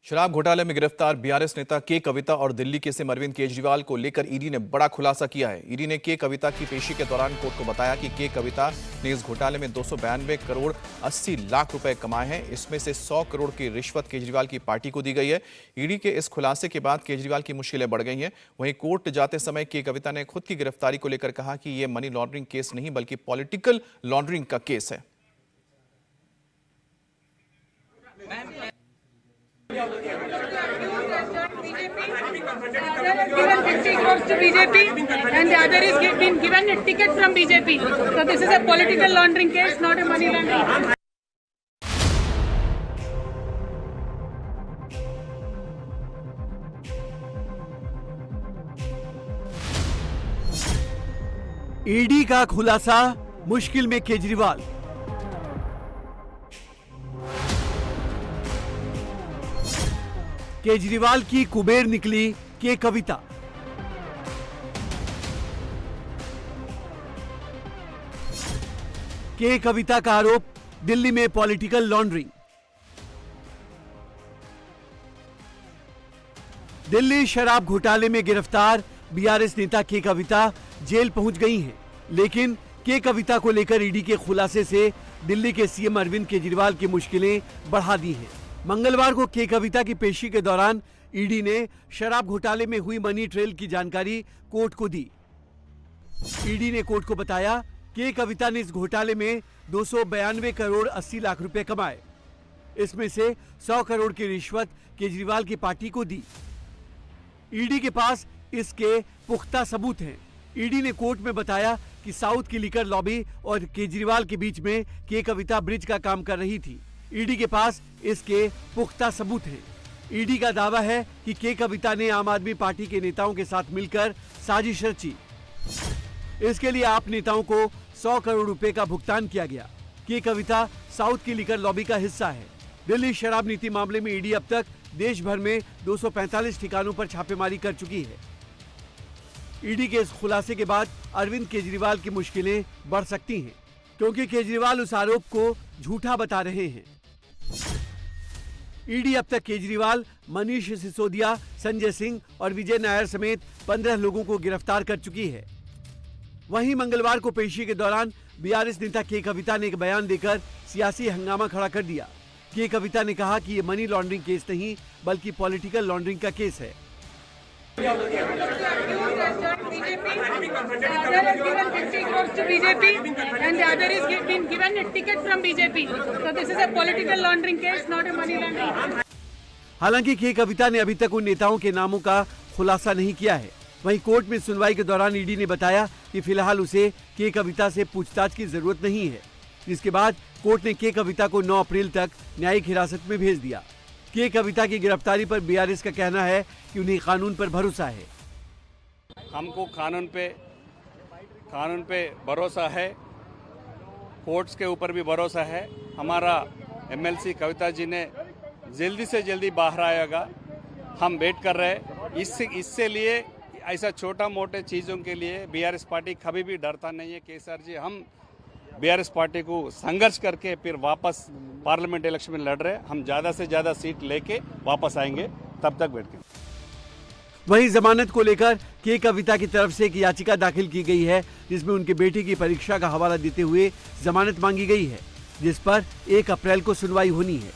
शराब घोटाले में गिरफ्तार बीआरएस नेता के कविता और दिल्ली के सीएम अरविंद केजरीवाल को लेकर ईडी ने बड़ा खुलासा किया है। ईडी ने के कविता की पेशी के दौरान कोर्ट को बताया कि के कविता ने इस घोटाले में 292 करोड़ 80 लाख रुपए कमाए हैं। इसमें से 100 करोड़ की रिश्वत केजरीवाल की पार्टी को दी गई है। ईडी के इस खुलासे के बाद केजरीवाल की मुश्किलें बढ़ गई हैं। वहीं कोर्ट जाते समय के कविता ने खुद की गिरफ्तारी को लेकर कहा कि यह मनी लॉन्ड्रिंग केस नहीं बल्कि पॉलिटिकल लॉन्ड्रिंग का केस है। Given 50 crores to BJP and the other is been given a ticket from BJP. So this is a political laundering case, not a money laundering. ED का खुलासा, मुश्किल में केजरीवाल। केजरीवाल की कुबेर निकली के कविता। के कविता का आरोप, दिल्ली में पॉलिटिकल लॉन्ड्रिंग। दिल्ली शराब घोटाले में गिरफ्तार बीआरएस नेता के कविता जेल पहुंच गई हैं, लेकिन के कविता को लेकर ईडी के खुलासे से दिल्ली के सीएम अरविंद केजरीवाल की मुश्किलें बढ़ा दी हैं। मंगलवार को के कविता की पेशी के दौरान ईडी ने शराब घोटाले में हुई मनी ट्रेल की जानकारी कोर्ट को दी। ईडी ने कोर्ट को बताया कि कविता ने इस घोटाले में 292 करोड़ 80 लाख रुपए कमाए। इसमें से 100 करोड़ की रिश्वत केजरीवाल की पार्टी को दी। ईडी के पास इसके पुख्ता सबूत हैं। ईडी ने कोर्ट में बताया कि साउथ की लिकर लॉबी और केजरीवाल के बीच में के कविता ब्रिज का काम कर रही थी। ईडी के पास इसके पुख्ता सबूत हैं। ईडी का दावा है कि के कविता ने आम आदमी पार्टी के नेताओं के साथ मिलकर साजिश रची। इसके लिए आप नेताओं को 100 करोड़ रुपए का भुगतान किया गया। के कविता साउथ की लिकर लॉबी का हिस्सा है। दिल्ली शराब नीति मामले में ईडी अब तक देश भर में 245 ठिकानों पर छापेमारी कर चुकी है। ईडी के इस खुलासे के बाद अरविंद केजरीवाल की मुश्किलें बढ़ सकती हैं, क्योंकि केजरीवाल उस आरोप को झूठा बता रहे हैं। ईडी अब तक केजरीवाल, मनीष सिसोदिया, संजय सिंह और विजय नायर समेत 15 लोगों को गिरफ्तार कर चुकी है। वहीं मंगलवार को पेशी के दौरान बीआरएस नेता के कविता ने एक बयान देकर सियासी हंगामा खड़ा कर दिया। के कविता ने कहा कि ये मनी लॉन्ड्रिंग केस नहीं बल्कि पॉलिटिकल लॉन्ड्रिंग का केस है। हालांकि के कविता ने अभी तक उन नेताओं के नामों का खुलासा नहीं किया है। वहीं कोर्ट में सुनवाई के दौरान ईडी ने बताया कि फिलहाल उसे के कविता से पूछताछ की जरूरत नहीं है। जिसके बाद कोर्ट ने के कविता को 9 अप्रैल तक न्यायिक हिरासत में भेज दिया। के कविता की गिरफ्तारी पर बीआरएस का कहना है कि उन्हें कानून पर भरोसा है। हमको कानून पे भरोसा है, कोर्ट्स के ऊपर भी भरोसा है। हमारा एमएलसी कविता जी ने जल्दी से जल्दी बाहर आएगा, हम वेट कर रहे हैं। इससे लिए ऐसा छोटा मोटे चीज़ों के लिए बीआरएस पार्टी कभी भी डरता नहीं है। केसर जी, हम बीआरएस पार्टी को संघर्ष करके फिर वापस पार्लियामेंट इलेक्शन में लड़ रहे हैं। हम ज़्यादा से ज़्यादा सीट लेके वापस आएंगे, तब तक वेट करें। वहीं जमानत को लेकर के कविता की तरफ से एक याचिका दाखिल की गई है, जिसमें उनके बेटे की परीक्षा का हवाला देते हुए जमानत मांगी गई है, जिस पर 1 अप्रैल को सुनवाई होनी है।